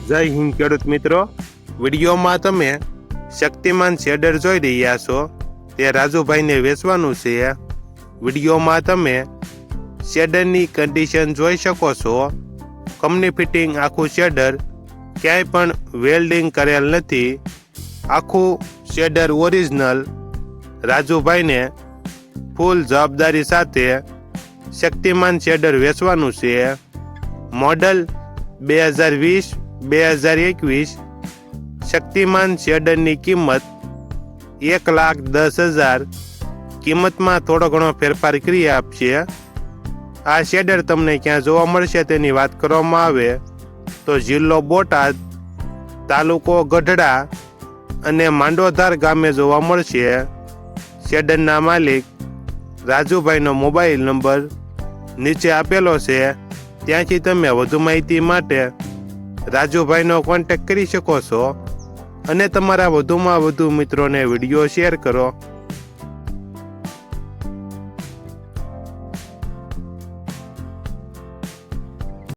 જય હિન્દ ખેડૂત મિત્રો, વિડીયોમાં તમે શક્તિમાન શેડર જોઈ રહ્યા છો તે રાજુભાઈને વેચવાનું છે। વિડીયોમાં તમે શેડરની કન્ડિશન જોઈ શકો છો। કંપની ફિટિંગ આખું શેડર, ક્યાંય પણ વેલ્ડિંગ કરેલ નથી। આખું શેડર ઓરિજિનલ। રાજુભાઈને ફૂલ જવાબદારી સાથે શક્તિમાન શેડર વેચવાનું છે। મોડલ 2020-2021। શક્તિમાન શેડરની કિંમત 1,10,000। કિંમતમાં થોડો ઘણો ફેરફાર કરી આપશે। આ શેડર તમને ક્યાં જોવા મળશે તેની વાત કરવામાં આવે તો જિલ્લો બોટાદ, તાલુકો ગઢડા અને માંડોધાર ગામે જોવા મળશે। શેડરના માલિક રાજુભાઈનો મોબાઈલ નંબર નીચે આપેલો છે, ત્યાંથી તમે વધુ માહિતી માટે રાજુભાઈનો કોન્ટેક્ટ કરી શકો છો અને તમારા વધુમાં વધુ મિત્રોને વિડીયો શેર કરો।